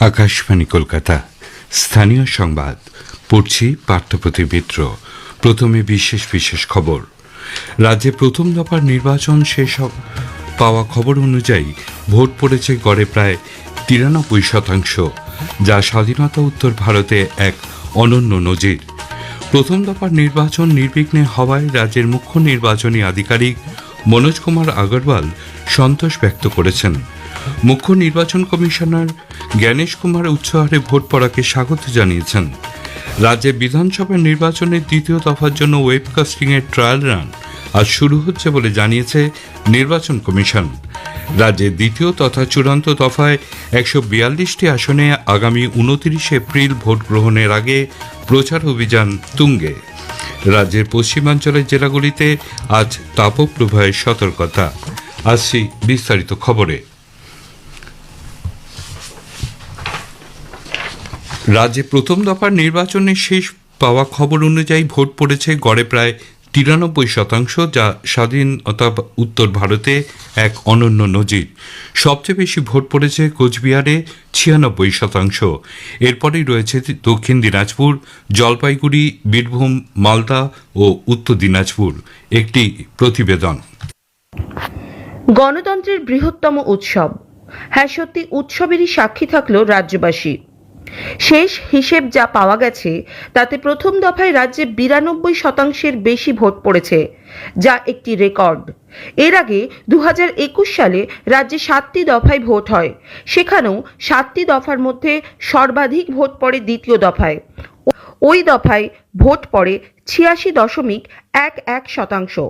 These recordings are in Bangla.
আকাশবাণী কলকাতা স্থানীয় সংবাদ পড়ছি পার্থপ্রতি মিত্র। প্রথমে বিশেষ বিশেষ খবর। রাজ্যে প্রথম দফার নির্বাচন শেষ পাওয়া খবর অনুযায়ী ভোট পড়েছে গড়ে প্রায় 93%, যা স্বাধীনতা উত্তর ভারতে এক অনন্য নজির। প্রথম দফার নির্বাচন নির্বিঘ্নে হওয়ায় রাজ্যের মুখ্য নির্বাচনী আধিকারিক মনোজ কুমার আগরওয়াল সন্তোষ ব্যক্ত করেছেন। মুখ্য নির্বাচন কমিশনার জ্ঞানেশ কুমার উচ্চহারে ভোট পড়াকে স্বাগত জানিয়েছেন। রাজ্যে বিধানসভা নির্বাচনের দ্বিতীয় দফার জন্য ওয়েবকাস্টিংয়ের ট্রায়াল রান আজ শুরু হচ্ছে বলে জানিয়েছে নির্বাচন কমিশন। রাজ্যে দ্বিতীয় তথা চূড়ান্ত দফায় 142টি আসনে আগামী 29 এপ্রিল ভোট গ্রহণের আগে প্রচার অভিযান তুঙ্গে। রাজ্যের পশ্চিমাঞ্চলের জেলাগুলিতে আজ তাপপ্রবাহের সতর্কতা। আসছি বিস্তারিত খবরে। রাজ্যে প্রথম দফার নির্বাচনের শেষ পাওয়া খবর অনুযায়ী ভোট পড়েছে গড়ে প্রায় 93%, যা স্বাধীনতা উত্তর ভারতে এক অনন্য নজির। সবচেয়ে বেশি ভোট পড়েছে কোচবিহারে 96%। এরপরেই রয়েছে দক্ষিণ দিনাজপুর, জলপাইগুড়ি, বীরভূম, মালদা ও উত্তর দিনাজপুর। একটি প্রতিবেদন। গণতন্ত্রের বৃহত্তম উৎসব, হ্যাঁ সত্যি উৎসবেরই সাক্ষী থাকলো রাজ্যবাসী। শেষ হিসেব যা পাওয়া গেছে তাতে প্রথম দফায় রাজ্যে 92%-এর বেশি ভোট পড়েছে, যা একটি রেকর্ড। এর আগে 2021 সালে রাজ্যে 7টি দফায় ভোট হয়, সেখানেও 7টি দফার মধ্যে সর্বাধিক ভোট পড়ে দ্বিতীয় দফায়। ওই দফায় ভোট পড়ে 86.11%।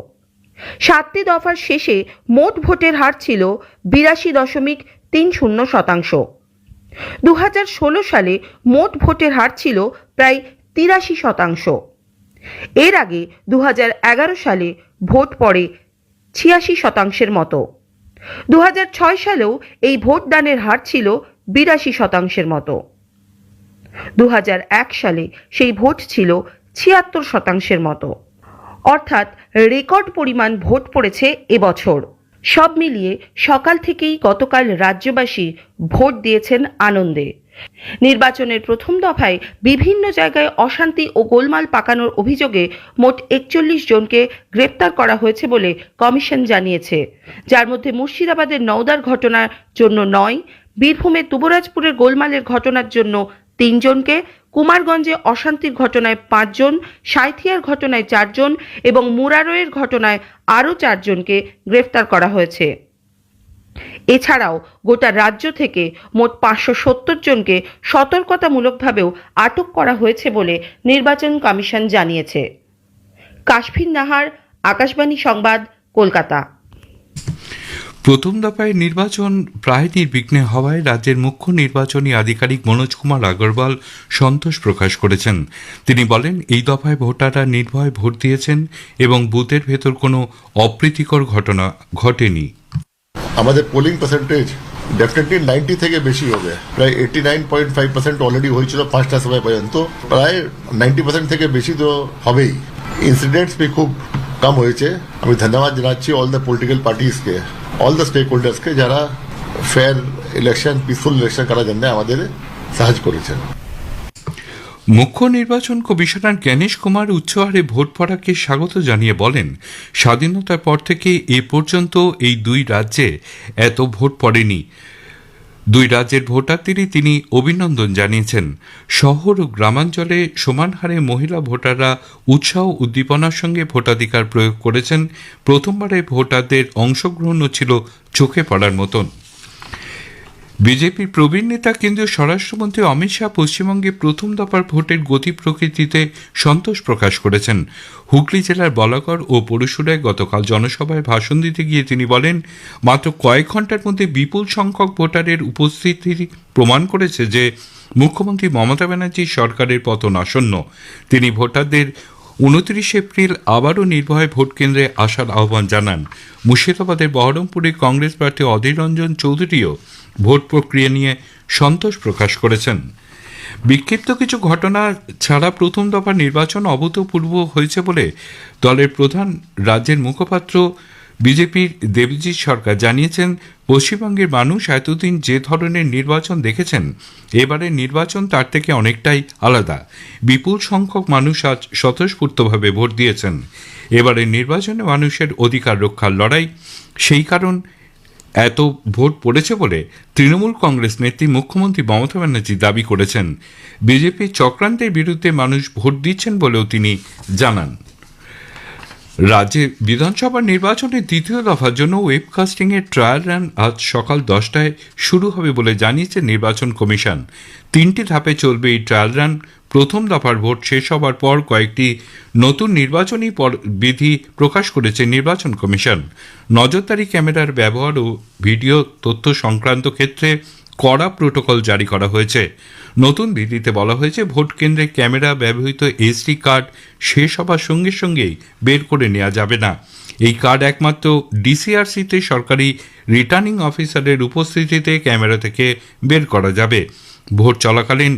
7টি দফার শেষে মোট ভোটের হার ছিল 82.30%। 2016 সালে মোট ভোটের হার ছিল প্রায় 83%। এর আগে 2011 সালে ভোট পড়ে 86%-এর মতো। 2006 সালেও এই ভোটদানের হার ছিল 82%-এর মতো। 2001 সালে সেই ভোট ছিল 76%-এর মতো। অর্থাৎ রেকর্ড পরিমাণ ভোট পড়েছে এবছর। সব মিলিয়ে সকাল থেকেই গতকাল রাজ্যবাসী ভোট দিয়েছেন আনন্দে। নির্বাচনের প্রথম দফায় বিভিন্ন জায়গায় অশান্তি ও গোলমাল পাকানোর অভিযোগে মোট 41 জনকে গ্রেপ্তার করা হয়েছে বলে কমিশন জানিয়েছে, যার মধ্যে মুর্শিদাবাদের নওদার ঘটনার জন্য 9, বীরভূমের দুবরাজপুরের গোলমালের ঘটনার জন্য 3 জনকে, কুমারগঞ্জে অশান্তির ঘটনায় 5 জন, সাঁইথিয়ার ঘটনায় 4 জন এবং মুরারইয়ের ঘটনায় আরও 4 জনকে গ্রেফতার করা হয়েছে। এছাড়াও গোটা রাজ্য থেকে মোট 570 জনকে সতর্কতামূলকভাবেও আটক করা হয়েছে বলে নির্বাচন কমিশন জানিয়েছে। কাশফিন নাহার, আকাশবাণী সংবাদ, কলকাতা। প্রথম দফায় নির্বাচন প্রায় নির্বিঘ্নে হওয়ায় রাজ্যের মুখ্য নির্বাচনী আধিকারিক মনোজ কুমার আগরওয়াল সন্তোষ প্রকাশ করেছেন। তিনি বলেন, এই দফায় ভোটাররা নির্ভয়ে ভোট দিয়েছেন এবং বুথের ভেতর কোনো অপ্রীতিকর ঘটনা ঘটেনি। আমাদের পোলিং পার্সেন্টেজ ডেফিনেটলি 90 থেকে বেশি হবে। প্রায় 89.5% অলরেডি হয়েছিল 5টার সময় পর্যন্ত। প্রায় 90% থেকে বেশি তো হবেই। ইনসিডেন্টস भी খুব কম হয়েছে। আমি ধন্যবাদ জানাচ্ছি অল দ্য পলিটিক্যাল পার্টিসকে, অল দ্য স্টেক হোল্ডার্সকে, যারা ফেয়ার ইলেকশন, পিসফুল ইলেকশন করার জন্য আমাদের সাহায্য করেছেন। মুখ্য নির্বাচন কমিশনার জ্ঞানেশ কুমার উচ্চহারে ভোট পড়াকে স্বাগত জানিয়ে বলেন, স্বাধীনতার পর থেকে এ পর্যন্ত এই দুই রাজ্যে এত ভোট পড়েনি। দুই রাজ্যের ভোটারদেরই তিনি অভিনন্দন জানিয়েছেন। শহর ও গ্রামাঞ্চলে সমান হারে মহিলা ভোটাররা উৎসাহ উদ্দীপনার সঙ্গে ভোটাধিকার প্রয়োগ করেছেন। প্রথমবারে ভোটারদের অংশগ্রহণও ছিল চোখে পড়ার মতন। বিজেপির প্রবীণ নেতা কেন্দ্রীয় স্বরাষ্ট্রমন্ত্রী অমিত শাহ পশ্চিমবঙ্গে প্রথম দফার ভোটের গতি প্রকৃতিতে সন্তোষ প্রকাশ করেছেন। হুগলি জেলার বলাগড় ও পরশুরায় গতকাল জনসভায় ভাষণ দিতে গিয়ে তিনি বলেন, মাত্র কয়েক ঘন্টার মধ্যে বিপুল সংখ্যক ভোটারের উপস্থিতি প্রমাণ করেছে যে মুখ্যমন্ত্রী মমতা ব্যানার্জির সরকারের পতন আসন্ন। তিনি ভোটারদের 29 এপ্রিল আবারও নির্ভয়ে ভোট কেন্দ্রে আসার আহ্বান জানান। মুর্শিদাবাদের বহরমপুরে কংগ্রেস প্রার্থী অধীর রঞ্জন চৌধুরীও ভোট প্রক্রিয়া নিয়ে সন্তোষ প্রকাশ করেছেন। বিক্ষিপ্ত কিছু ঘটনা ছাড়া প্রথম দফা নির্বাচন অভূতপূর্ব হয়েছে বলে দলের প্রধান রাজ্যের মুখপাত্র বিজেপির দেবজিৎ সরকার জানিয়েছেন, পশ্চিমবঙ্গের মানুষ এতদিন যে ধরনের নির্বাচন দেখেছেন, এবারের নির্বাচন তার থেকে অনেকটাই আলাদা। বিপুল সংখ্যক মানুষ আজ স্বতঃস্ফূর্তভাবে ভোট দিয়েছেন। এবারের নির্বাচনে মানুষের অধিকার রক্ষার লড়াই, সেই কারণ এত ভোট পড়েছে বলে তৃণমূল কংগ্রেস নেত্রী মুখ্যমন্ত্রী মমতা ব্যানার্জি দাবি করেছেন। বিজেপির চক্রান্তের বিরুদ্ধে মানুষ ভোট দিচ্ছেন বলেও তিনি জানান। রাজ্যে বিধানসভা নির্বাচনের দ্বিতীয় দফার জন্য ওয়েবকাস্টিং এর ট্রায়াল রান আজ সকাল 10টায় শুরু হবে বলে জানিয়েছে নির্বাচন কমিশন। 3টি ধাপে চলবে এই ট্রায়াল রান। প্রথম দফার ভোট শেষ হবার পর কয়েকটি নতুন নির্বাচনী বিধি প্রকাশ করেছে নির্বাচন কমিশন। নজরদারি ক্যামেরার ব্যবহার ও ভিডিও তথ্য সংক্রান্ত ক্ষেত্রে কড়া প্রোটোকল জারি করা হয়েছে। নতুন বিধিতে বলা হয়েছে, ভোট কেন্দ্রে ক্যামেরা ব্যবহৃত এসডি কার্ড শেষ হবার সঙ্গে সঙ্গেই বের করে নেওয়া যাবে না। এই কার্ড একমাত্র ডিসিআরসিতে সরকারি রিটার্নিং অফিসারের উপস্থিতিতে ক্যামেরা থেকে বের করা যাবে। ভোট চলাকালীন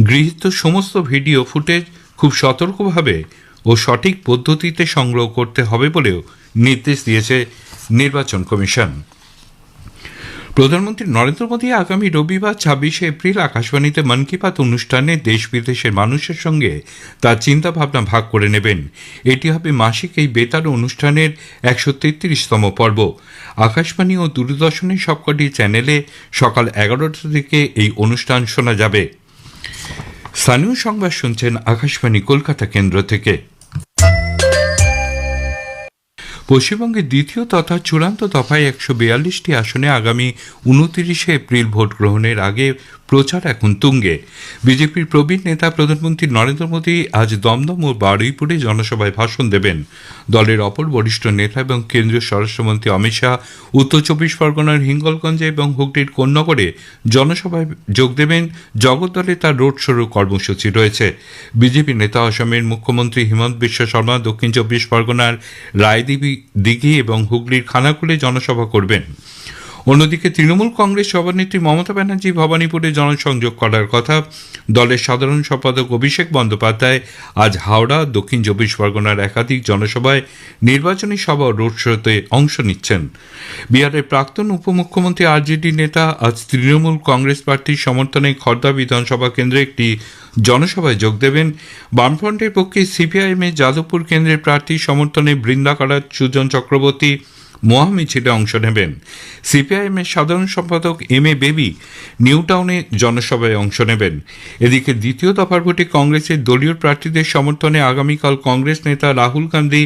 গৃহীত সমস্ত ভিডিও ফুটেজ খুব সতর্কভাবে ও সঠিক পদ্ধতিতে সংগ্রহ করতে হবে বলেও নির্দেশ দিয়েছে নির্বাচন কমিশন। প্রধানমন্ত্রী নরেন্দ্র মোদী আগামী রবিবার 26শে এপ্রিল আকাশবাণীতে মন কি বাত অনুষ্ঠানে দেশ বিদেশের মানুষের সঙ্গে তার চিন্তাভাবনা ভাগ করে নেবেন। এটি হবে মাসিক এই বেতার অনুষ্ঠানের 133তম পর্ব। আকাশবাণী ও দূরদর্শনের সবকটি চ্যানেলে সকাল 11টা থেকে এই অনুষ্ঠান শোনা যাবে। স্থানীয় সংবাদ শুনছেন আকাশবাণী কলকাতা কেন্দ্র থেকে। পশ্চিমবঙ্গের দ্বিতীয় তথা চূড়ান্ত দফায় 142টি আসনে আগামী 29শে এপ্রিল ভোট গ্রহণের আগে প্রচার এখন তুঙ্গে। বিজেপির প্রবীণ নেতা প্রধানমন্ত্রী নরেন্দ্র মোদী আজ দমদম ও বারুইপুরে জনসভায় ভাষণ দেবেন। দলের অপর বরিষ্ঠ নেতা এবং কেন্দ্রীয় স্বরাষ্ট্রমন্ত্রী অমিত শাহ উত্তর 24 পরগনার হিঙ্গলগঞ্জে এবং হুগলির কোন্নগরে জনসভায় যোগ দেবেন। জগদ্দলে তার রোড শোর কর্মসূচি রয়েছে। বিজেপি নেতা অসমের মুখ্যমন্ত্রী হিমন্ত বিশ্ব শর্মা দক্ষিণ 24 পরগনার দিঘি এবং হুগলির খানাকুলে জনসভা করবেন। অন্যদিকে তৃণমূল কংগ্রেস সভানেত্রী মমতা ব্যানার্জি ভবানীপুরে জনসংযোগ করার কথা। দলের সাধারণ সম্পাদক অভিষেক বন্দ্যোপাধ্যায় আজ হাওড়া, দক্ষিণ 24 পরগনার একাধিক জনসভায়, নির্বাচনী সভা ও রোড শোতে অংশ নিচ্ছেন। বিহারের প্রাক্তন উপমুখ্যমন্ত্রী আরজেডি নেতা আজ তৃণমূল কংগ্রেস প্রার্থীর সমর্থনে খর্দা বিধানসভা কেন্দ্রে একটি জনসভায় যোগ দেবেন। বামফ্রন্টের পক্ষে সিপিআইএম এর যাদবপুর কেন্দ্রের প্রার্থীর সমর্থনে বৃন্দাকারার সুজন চক্রবর্তী মহামিছিলে অংশ নেবেন। সিপিআইএম এর সাধারণ সম্পাদক এম এ বেবি নিউ টাউনে জনসভায় অংশ নেবেন। এদিকে দ্বিতীয় দফার ভোটে কংগ্রেসের দলীয় প্রার্থীদের সমর্থনে আগামীকাল কংগ্রেস নেতা রাহুল গান্ধী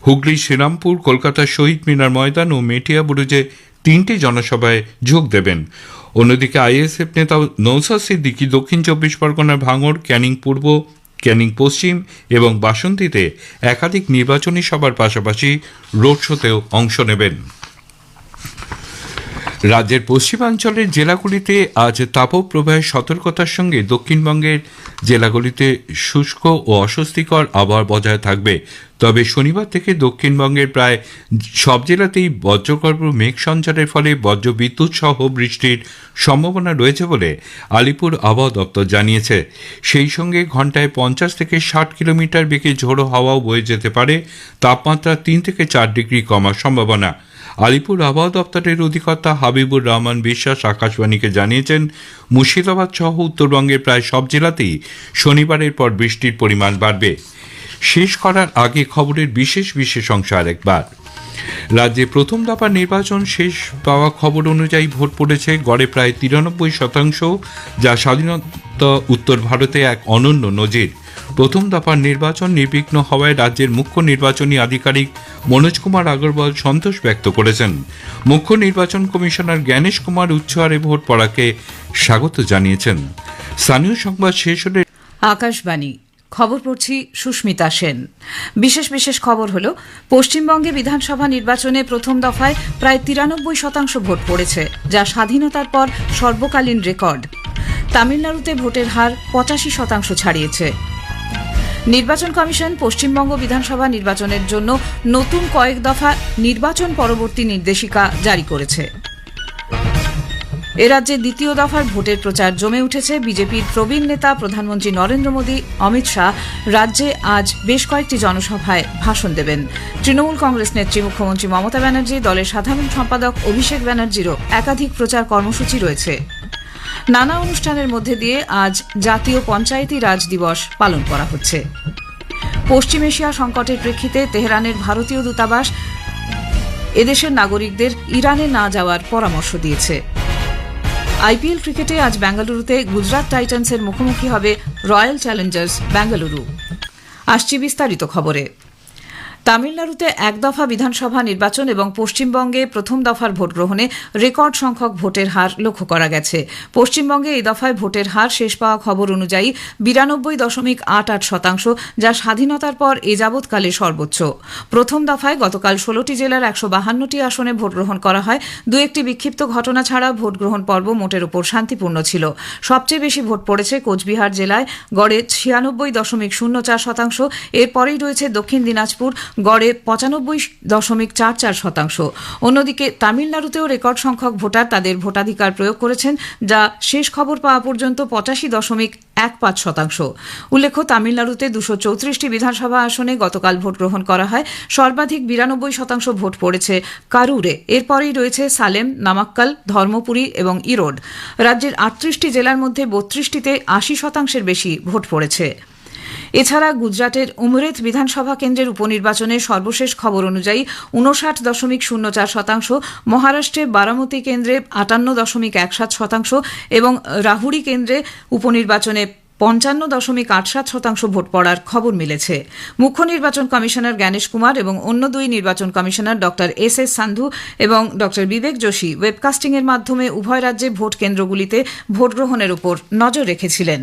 হুগলির শ্রীরামপুর, কলকাতার শহীদ মিনার ময়দান ও মেটিয়াবুরুজে 3টি জনসভায় যোগ দেবেন। অন্যদিকে আইএসএফ নেতা নৌসাদ সিদ্দিকী দক্ষিণ 24 পরগনার ভাঙড়, ক্যানিং পূর্ব, ক্যানিং পশ্চিম এবং বাসন্তীতে একাধিক নির্বাচনী সভার পাশাপাশি রোড শোতেও অংশ নেবেন। রাজ্যের পশ্চিমাঞ্চলের জেলাগুলিতে আজ তাপপ্রবাহের সতর্কতার সঙ্গে দক্ষিণবঙ্গের জেলাগুলিতে শুষ্ক ও অস্বস্তিকর আবহাওয়া বজায় থাকবে। তবে শনিবার থেকে দক্ষিণবঙ্গের প্রায় সব জেলাতেই বজ্রগর্ভ মেঘ সঞ্চারের ফলে বজ্রবিদ্যুৎ সহ বৃষ্টির সম্ভাবনা রয়েছে বলে আলিপুর আবহাওয়া দপ্তর জানিয়েছে। সেই সঙ্গে ঘন্টায় 50 থেকে 60 কিলোমিটার বেগে ঝোড়ো হাওয়াও বয়ে যেতে পারে। তাপমাত্রা 3 থেকে 4 ডিগ্রি কমার সম্ভাবনা। আলিপুর আবহাওয়া দপ্তরের অধিকর্তা হাবিবুর রহমান বিশ্বাস আকাশবাণীকে জানিয়েছেন, মুর্শিদাবাদ সহ উত্তরবঙ্গের প্রায় সব জেলাতেই শনিবারের পর বৃষ্টির পরিমাণ বাড়বে। শেষ করার আগে খবরের বিশেষ অংশ আরেকবার। রাজ্যে প্রথম দফার নির্বাচন শেষ পাওয়া খবর অনুযায়ী ভোট পড়েছে গড়ে প্রায় 93%, যা স্বাধীনতা উত্তর ভারতে এক অনন্য নজির। প্রথম দফার নির্বাচন নির্বিঘ্ন হওয়ায় রাজ্যের মুখ্য নির্বাচনী আধিকারিক মনোজ কুমার আগরওয়াল সন্তোষ ব্যক্ত করেছেন। মুখ্য নির্বাচন কমিশনার জ্ঞানেশ কুমার উচ্চ হারে ভোট পড়াকে স্বাগত জানিয়েছেন। স্থানীয় সংবাদ শেষ হলে আকাশবাণী খবর পড়ছি সুস্মিতা সেন। বিশেষ খবর হল, পশ্চিমবঙ্গে বিধানসভা নির্বাচনে প্রথম দফায় প্রায় 93% ভোট পড়েছে, যা স্বাধীনতার পর সর্বকালীন রেকর্ড। তামিলনাড়ুতে ভোটের হার 85% ছাড়িয়েছে। নির্বাচন কমিশন পশ্চিমবঙ্গ বিধানসভা নির্বাচনের জন্য নতুন কয়েক দফা নির্বাচন পরবর্তী নির্দেশিকা জারি করেছে। এ রাজ্যে দ্বিতীয় দফার ভোটের প্রচার জমে উঠেছে। বিজেপির প্রবীণ নেতা প্রধানমন্ত্রী নরেন্দ্র মোদী, অমিত শাহ রাজ্যে আজ বেশ কয়েকটি জনসভায় ভাষণ দেবেন। তৃণমূল কংগ্রেস নেত্রী মুখ্যমন্ত্রী মমতা ব্যানার্জি, দলের সাধারণ সম্পাদক অভিষেক ব্যানার্জিরও একাধিক প্রচার কর্মসূচি রয়েছে। নানা অনুষ্ঠানের মধ্যে দিয়ে আজ জাতীয় পঞ্চায়েতি রাজ দিবস পালন করা হচ্ছে। পশ্চিম এশিয়া সংকটের প্রেক্ষিতে তেহরানের ভারতীয় দূতাবাস এদেশের নাগরিকদের ইরানে না যাওয়ার পরামর্শ দিয়েছে। আইপিএল ক্রিকেটে আজ বেঙ্গালুরুতে গুজরাট টাইটান্সের মুখোমুখি হবে রয়্যাল চ্যালেঞ্জার্স বেঙ্গালুরু। আসছি বিস্তারিত খবরে। তামিলনাড়ুতে এক দফা বিধানসভা নির্বাচন এবং পশ্চিমবঙ্গে প্রথম দফার ভোট গ্রহণে রেকর্ড সংখ্যক ভোটের হার লক্ষ্য করা গেছে। পশ্চিমবঙ্গে এই দফায় ভোটের হার শেষ পাওয়া খবর অনুযায়ী 92.88%, যা স্বাধীনতার পর এ যাবৎকালে সর্বোচ্চ। প্রথম দফায় গতকাল 16টি জেলার 152টি আসনে ভোট গ্রহণ করা হয়। দু একটি বিক্ষিপ্ত ঘটনা ছাড়া ভোট গ্রহণ পর্ব মোটের উপর শান্তিপূর্ণ ছিল। সবচেয়ে বেশি ভোট পড়েছে কোচবিহার জেলায়, গড়ে 96.04%। এরপরেই রয়েছে দক্ষিণ দিনাজপুর, গড়ে 95.44%। অন্যদিকে তামিলনাড়ুতেও রেকর্ড সংখ্যক ভোটার তাদের ভোটাধিকার প্রয়োগ করেছেন, যা শেষ খবর পাওয়া পর্যন্ত 85.15%। উল্লেখ্য, তামিলনাড়ুতে 234টি বিধানসভা আসনে গতকাল ভোট গ্রহণ করা হয়। সর্বাধিক 92% ভোট পড়েছে কারুরে। এরপরেই রয়েছে সালেম, নামাক্কাল, ধর্মপুরী এবং ইরোড। রাজ্যের 38টি জেলার মধ্যে 32টিতে 80% বেশি ভোট পড়েছে। এছাড়া গুজরাটের উমরেথ বিধানসভা কেন্দ্রের উপনির্বাচনের সর্বশেষ খবর অনুযায়ী 59.04%, মহারাষ্ট্রে বারামতি কেন্দ্রে 58.17% এবং রাহুরি কেন্দ্রে উপনির্বাচনে 55.87% ভোট পড়ার খবর মিলেছে। মুখ্য নির্বাচন কমিশনার জ্ঞানেশ কুমার এবং অন্য দুই নির্বাচন কমিশনার ডক্টর এস সান্ধু এবং ডক্টর বিবেক যোশী ওয়েবকাস্টিংয়ের মাধ্যমে উভয় রাজ্যে ভোট কেন্দ্রগুলিতে ভোট গ্রহণের উপর নজর রেখেছিলেন।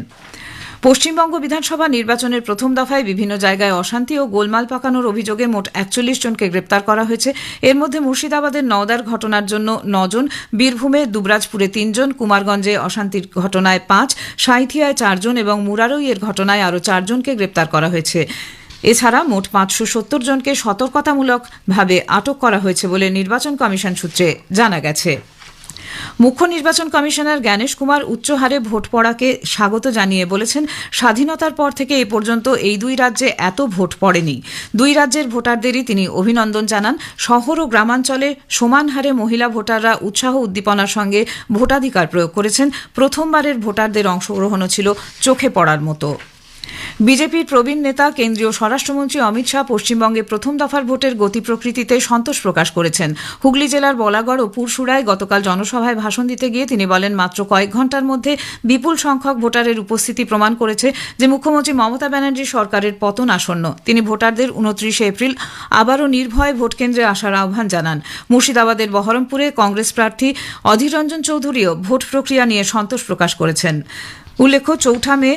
পশ্চিমবঙ্গ বিধানসভা নির্বাচনের প্রথম দফায় বিভিন্ন জায়গায় অশান্তি ও গোলমাল পাকানোর অভিযোগে মোট 41 জনকে গ্রেপ্তার করা হয়েছে। এর মধ্যে মুর্শিদাবাদের নওদার ঘটনার জন্য 9 জন, বীরভূমে দুবরাজপুরে 3 জন, কুমারগঞ্জে অশান্তির ঘটনায় 5, সাঁইথিয়ায় 4 জন এবং মুরারইয়ের ঘটনায় আরও 4 জনকে গ্রেপ্তার করা হয়েছে। এছাড়া মোট 570 জনকে সতর্কতামূলকভাবে আটক করা হয়েছে বলে নির্বাচন কমিশন সূত্রে জানা গেছে। মুখ্য নির্বাচন কমিশনার জ্ঞানেশ কুমার উচ্চ হারে ভোট পড়াকে স্বাগত জানিয়ে বলেছেন, স্বাধীনতার পর থেকে এ পর্যন্ত এই দুই রাজ্যে এত ভোট পড়েনি। দুই রাজ্যের ভোটারদেরই তিনি অভিনন্দন জানান। শহর ও গ্রামাঞ্চলে সমান হারে মহিলা ভোটাররা উৎসাহ উদ্দীপনার সঙ্গে ভোটাধিকার প্রয়োগ করেছেন। প্রথমবারের ভোটারদের অংশগ্রহণও ছিল চোখে পড়ার মতো। বিজেপির প্রবীণ নেতা কেন্দ্রীয় স্বরাষ্ট্রমন্ত্রী অমিত শাহ পশ্চিমবঙ্গে প্রথম দফার ভোটের গতি প্রকৃতিতে সন্তোষ প্রকাশ করেছেন। হুগলি জেলার বলাগড় ও পুরসুরায় গতকাল জনসভায় ভাষণ দিতে গিয়ে তিনি বলেন, মাত্র কয়েক ঘণ্টার মধ্যে বিপুল সংখ্যক ভোটারের উপস্থিতি প্রমাণ করেছে যে মুখ্যমন্ত্রী মমতা ব্যানার্জি সরকারের পতন আসন্ন। তিনি ভোটারদের 29 এপ্রিল আবারও নির্ভয়ে ভোটকেন্দ্রে আসার আহ্বান জানান। মুর্শিদাবাদের বহরমপুরে কংগ্রেস প্রার্থী অধীর রঞ্জন চৌধুরীও ভোট প্রক্রিয়া নিয়ে সন্তোষ প্রকাশ করেছেন। উল্লেখ্য, 4 মে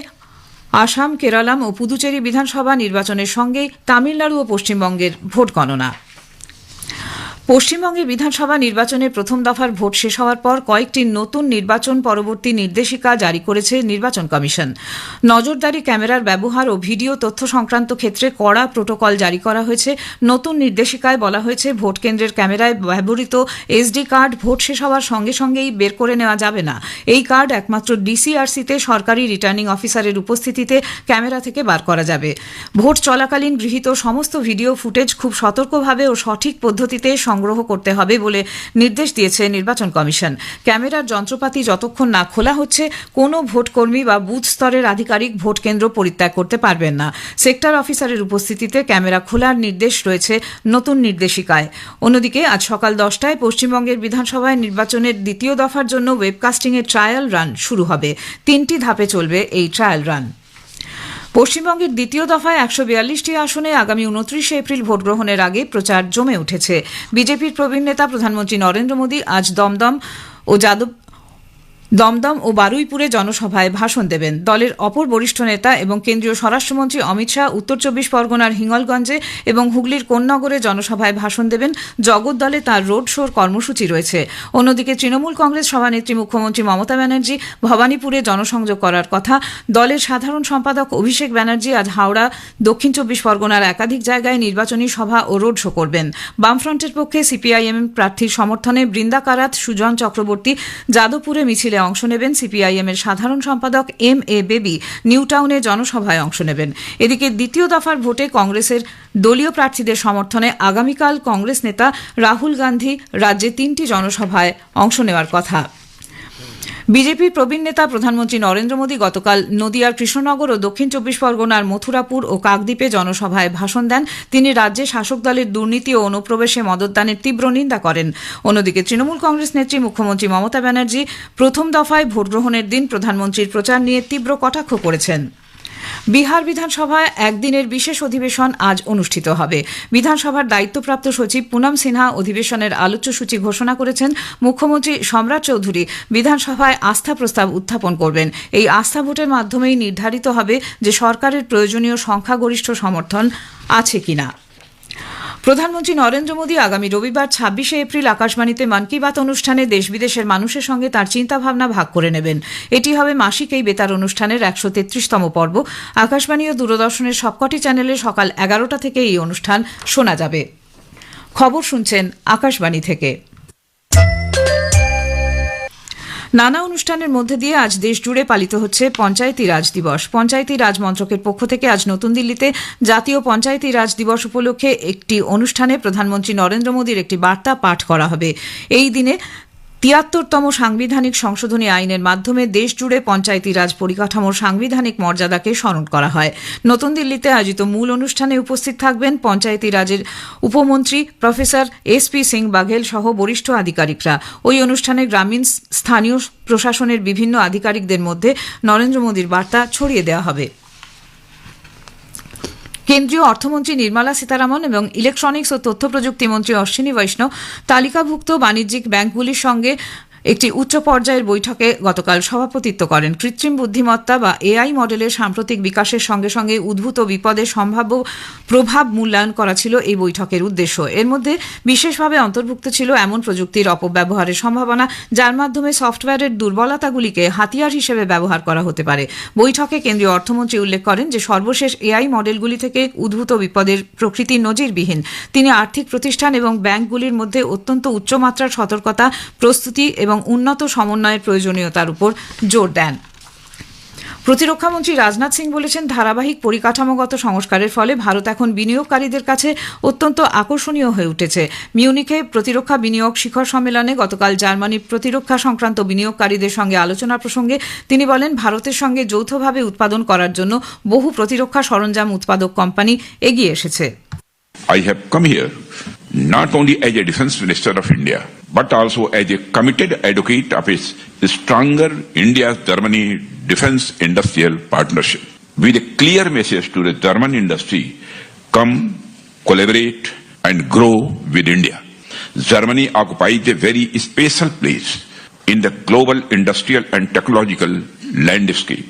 আসাম, কেরালাম ও পুদুচেরি বিধানসভা নির্বাচনের সঙ্গেই তামিলনাড়ু ও পশ্চিমবঙ্গের ভোট গণনা। পশ্চিমবঙ্গের বিধানসভা নির্বাচনের প্রথম দফার ভোট শেষ হওয়ার পর কয়েকটি নতুন নির্বাচন পরবর্তী নির্দেশিকা জারি করেছে নির্বাচন কমিশন। নজরদারি ক্যামেরার ব্যবহার ও ভিডিও তথ্য সংক্রান্ত ক্ষেত্রে কড়া প্রোটোকল জারি করা হয়েছে। নতুন নির্দেশিকায় বলা হয়েছে, ভোট কেন্দ্রের ক্যামেরায় ব্যবহৃত এসডি কার্ড ভোট শেষ হওয়ার সঙ্গে সঙ্গেই বের করে নেওয়া যাবে না। এই কার্ড একমাত্র ডিসিআরসিতে সরকারি রিটার্নিং অফিসারের উপস্থিতিতে ক্যামেরা থেকে বার করা যাবে। ভোট চলাকালীন গৃহীত সমস্ত ভিডিও ফুটেজ খুব সতর্কভাবে ও সঠিক পদ্ধতিতে সংগ্রহ করতে হবে বলে নির্দেশ দিয়েছে নির্বাচন কমিশন। ক্যামেরার যন্ত্রপাতি যতক্ষণ না খোলা হচ্ছে, কোনো ভোটকর্মী বা বুথ স্তরের আধিকারিক ভোট কেন্দ্র পরিত্যাগ করতে পারবেন না। সেক্টর অফিসারের উপস্থিতিতে ক্যামেরা খোলার নির্দেশ রয়েছে নতুন নির্দেশিকায়। অন্যদিকে আজ সকাল 10টায় পশ্চিমবঙ্গের বিধানসভায় নির্বাচনের দ্বিতীয় দফার জন্য ওয়েবকাস্টিংয়ের ট্রায়াল রান শুরু হবে। 3টি ধাপে চলবে এই ট্রায়াল রান। পশ্চিমবঙ্গের দ্বিতীয় দফায় 142টি আসনে আগামী 29 এপ্রিল ভোট গ্রহণের আগে প্রচার জমে উঠেছে। বিজেপির প্রবীণ নেতা প্রধানমন্ত্রী নরেন্দ্র মোদী আজ দমদম ও দমদম ও বারুইপুরে জনসভায় ভাষণ দেবেন। দলের অপর বরিষ্ঠ নেতা এবং কেন্দ্রীয় স্বরাষ্ট্রমন্ত্রী অমিত শাহ উত্তর 24 পরগনার হিঙ্গলগঞ্জে এবং হুগলির কোন্নগরে জনসভায় ভাষণ দেবেন। জগদ্দলে তাঁর রোড শোর কর্মসূচি রয়েছে। অন্যদিকে তৃণমূল কংগ্রেস সভানেত্রী মুখ্যমন্ত্রী মমতা ব্যানার্জি ভবানীপুরে জনসংযোগ করার কথা। দলের সাধারণ সম্পাদক অভিষেক ব্যানার্জি আজ হাওড়া, দক্ষিণ 24 পরগনার একাধিক জায়গায় নির্বাচনী সভা ও রোড শো করবেন। বামফ্রন্টের পক্ষে সিপিআইএম প্রার্থীর সমর্থনে বৃন্দা কারাত, সুজন চক্রবর্তী যাদবপুরে মিছিলে অংশ নেবেন। সিপিআইএম এর সাধারণ সম্পাদক এম.এ. বেবি নিউ টাউনে জনসভায় অংশ নেবেন। এদিকে দ্বিতীয় দফার ভোটে কংগ্রেসের দলীয় প্রার্থীদের সমর্থনে আগামীকাল কংগ্রেস নেতা রাহুল গান্ধী রাজ্যে 3টি জনসভায় অংশ নেওয়ার কথা। বিজেপির প্রবীণ নেতা প্রধানমন্ত্রী নরেন্দ্র মোদী গতকাল নদিয়ার কৃষ্ণনগর ও দক্ষিণ 24 পরগনার মথুরাপুর ও কাকদ্বীপে জনসভায় ভাষণ দেন। তিনি রাজ্যে শাসক দলের দুর্নীতি ও অনুপ্রবেশে মদতদানের তীব্র নিন্দা করেন। অন্যদিকে তৃণমূল কংগ্রেস নেত্রী মুখ্যমন্ত্রী মমতা ব্যানার্জি প্রথম দফায় ভোট গ্রহণের দিন প্রধানমন্ত্রীর প্রচার নিয়ে তীব্র কটাক্ষ করেছেন। বিহার বিধানসভায় একদিনের বিশেষ অধিবেশন আজ অনুষ্ঠিত হবে। বিধানসভার দায়িত্বপ্রাপ্ত সচিব পুনম সিনহা অধিবেশনের আলোচ্যসূচি ঘোষণা করেছেন। মুখ্যমন্ত্রী সম্রাট চৌধুরী বিধানসভায় আস্থা প্রস্তাব উত্থাপন করবেন। এই আস্থা ভোটের মাধ্যমেই নির্ধারিত হবে যে সরকারের প্রয়োজনীয় সংখ্যাগরিষ্ঠ সমর্থন আছে কিনা। প্রধানমন্ত্রী নরেন্দ্র মোদী আগামী রবিবার 26 এপ্রিল আকাশবাণীতে মন কি বাত অনুষ্ঠানে দেশ বিদেশের মানুষের সঙ্গে তাঁর চিন্তাভাবনা ভাগ করে নেবেন। এটি হবে মাসিক এই বেতার অনুষ্ঠানের 133তম পর্ব। আকাশবাণী ও দূরদর্শনের সবকটি চ্যানেলে সকাল 11টা থেকে এই অনুষ্ঠান শোনা যাবে। খবর শুনছেন আকাশবাণী থেকে। নানা অনুষ্ঠানের মধ্যে দিয়ে আজ দেশ জুড়ে পালিত হচ্ছে পঞ্চায়েতি রাজ দিবস। পঞ্চায়েতি রাজ মন্ত্রকের পক্ষ থেকে আজ নতুন দিল্লিতে জাতীয় পঞ্চায়েতি রাজ দিবস উপলক্ষে একটি অনুষ্ঠানে প্রধানমন্ত্রী নরেন্দ্র মোদীর একটি বার্তা পাঠ করা হবে। এই দিনে ৭৩তম সাংবিধানিক সংশোধনী আইনের মাধ্যমে দেশ জুড়ে পঞ্চায়েতি রাজ পরিকাঠামোর সাংবিধানিক মর্যাদাকে স্মরণ করা হয়। নতুন দিল্লিতে আয়োজিত মূল অনুষ্ঠানে উপস্থিত থাকবেন পঞ্চায়েতি রাজের উপমন্ত্রী প্রফেসর এস.পি. সিং বাঘেল সহ বরিষ্ঠ আধিকারিকরা। ওই অনুষ্ঠানে গ্রামীণ স্থানীয় প্রশাসনের বিভিন্ন আধিকারিকদের মধ্যে নরেন্দ্র মোদীর বার্তা ছড়িয়ে দেওয়া হবে। কেন্দ্রীয় অর্থমন্ত্রী নির্মলা সীতারামন এবং ইলেকট্রনিক্স ও তথ্য প্রযুক্তি মন্ত্রী অশ্বিনী বৈষ্ণব তালিকাভুক্ত বাণিজ্যিক ব্যাংকগুলির সঙ্গে একটি উচ্চ পর্যায়ের বৈঠকে গতকাল সভাপতিত্ব করেন। কৃত্রিম বুদ্ধিমত্তা বা এআই মডেলের সাম্প্রতিক বিকাশের সঙ্গে সঙ্গে উদ্ভূত বিপদের সম্ভাব্য প্রভাব মূল্যায়ন করা ছিল এই বৈঠকের উদ্দেশ্য। এর মধ্যে বিশেষভাবে অন্তর্ভুক্ত ছিল এমন প্রযুক্তির অপব্যবহারের সম্ভাবনা যার মাধ্যমে সফটওয়্যারের দুর্বলতাগুলিকে হাতিয়ার হিসেবে ব্যবহার করা হতে পারে। বৈঠকে কেন্দ্রীয় অর্থমন্ত্রী উল্লেখ করেন যে সর্বশেষ এআই মডেলগুলি থেকে উদ্ভূত বিপদের প্রকৃতি নজিরবিহীন। তিনি আর্থিক প্রতিষ্ঠান এবং ব্যাংকগুলির মধ্যে অত্যন্ত উচ্চমাত্রার সতর্কতা, প্রস্তুতি এবং উন্নত সমন্বয়ের প্রয়োজনীয়তার উপর জোর দেন। প্রতিরক্ষামন্ত্রী রাজনাথ সিং বলেছেন, ধারাবাহিক পরিকাঠামোগত সংস্কারের ফলে ভারত এখন বিনিয়োগকারীদের কাছে অত্যন্ত আকর্ষণীয় হয়ে উঠেছে। মিউনিখে প্রতিরক্ষা বিনিয়োগ শিখর সম্মেলনে গতকাল জার্মানির প্রতিরক্ষা সংক্রান্ত বিনিয়োগকারীদের সঙ্গে আলোচনা প্রসঙ্গে তিনি বলেন, ভারতের সঙ্গে যৌথভাবে উৎপাদন করার জন্য বহু প্রতিরক্ষা সরঞ্জাম উৎপাদক কোম্পানি এগিয়ে এসেছে। I have come here not only as a defense minister of India, but also as a committed advocate of a stronger India-Germany defense industrial partnership. With a clear message to the German industry, come, collaborate and grow with India. Germany occupies a very special place in the global industrial and technological landscape.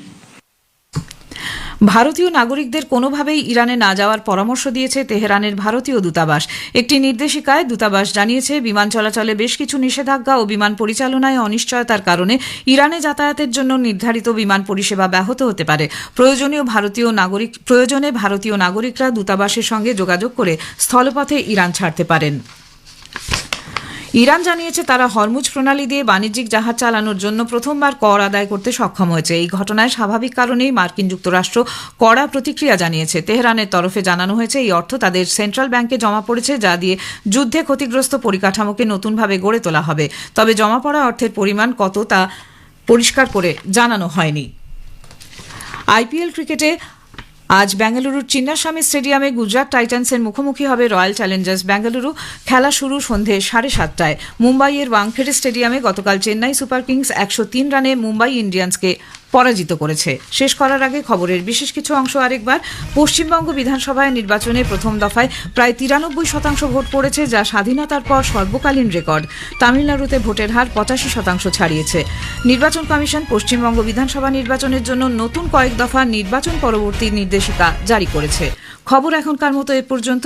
ভারতীয় নাগরিকদের কোনোভাবেই ইরানে না যাওয়ার পরামর্শ দিয়েছে তেহরানের ভারতীয় দূতাবাস। একটি নির্দেশিকায় দূতাবাস জানিয়েছে, বিমান চলাচলে বেশ কিছু নিষেধাজ্ঞা ও বিমান পরিচালনায় অনিশ্চয়তার কারণে ইরানে যাতায়াতের জন্য নির্ধারিত বিমান পরিষেবা ব্যাহত হতে পারে। প্রয়োজনে ভারতীয় নাগরিকরা দূতাবাসের সঙ্গে যোগাযোগ করে স্থলপথে ইরান ছাড়তে পারেন। ইরান জানিয়েছে, তারা হরমুজ প্রণালী দিয়ে বাণিজ্যিক জাহাজ চালানোর জন্য প্রথমবার কর আদায় করতে সক্ষম হয়েছে। এই ঘটনায় স্বাভাবিক কারণেই মার্কিন যুক্তরাষ্ট্র কড়া প্রতিক্রিয়া জানিয়েছে। তেহরানের তরফে জানানো হয়েছে, এই অর্থ তাদের সেন্ট্রাল ব্যাংকে জমা পড়েছে, যা দিয়ে যুদ্ধে ক্ষতিগ্রস্ত পরিকাঠামোকে নতুনভাবে গড়ে তোলা হবে। তবে জমা পড়া অর্থের পরিমাণ কত তা পরিষ্কার করে জানানো হয়নি। আইপিএল ক্রিকেটে আজ বেঙ্গালুরুর চিন্নাস্বামী স্টেডিয়ামে গুজরাট টাইটান্সের মুখোমুখি হবে রয়্যাল চ্যালেঞ্জার্স বেঙ্গালুরু। খেলা শুরু সন্ধে 7:30টায়। মুম্বাইয়ের ওয়াংখেড়ে স্টেডিয়ামে গতকাল চেন্নাই সুপার কিংস 103 রানে মুম্বাই ইন্ডিয়ান্সকে পরাজিত করেছে। শেষ করার আগে খবরের বিশেষ কিছু অংশ আরেকবার। পশ্চিমবঙ্গ বিধানসভায় নির্বাচনে প্রথম দফায় প্রায় 93% ভোট পড়েছে, যা স্বাধীনতার পর সর্বকালীন রেকর্ড। তামিলনাড়ুতে ভোটের হার 85% ছাড়িয়েছে। নির্বাচন কমিশন পশ্চিমবঙ্গ বিধানসভা নির্বাচনের জন্য নতুন কয়েক দফা নির্বাচন পরবর্তী নির্দেশিকা জারি করেছে। খবর এখনকার মতো এ পর্যন্ত।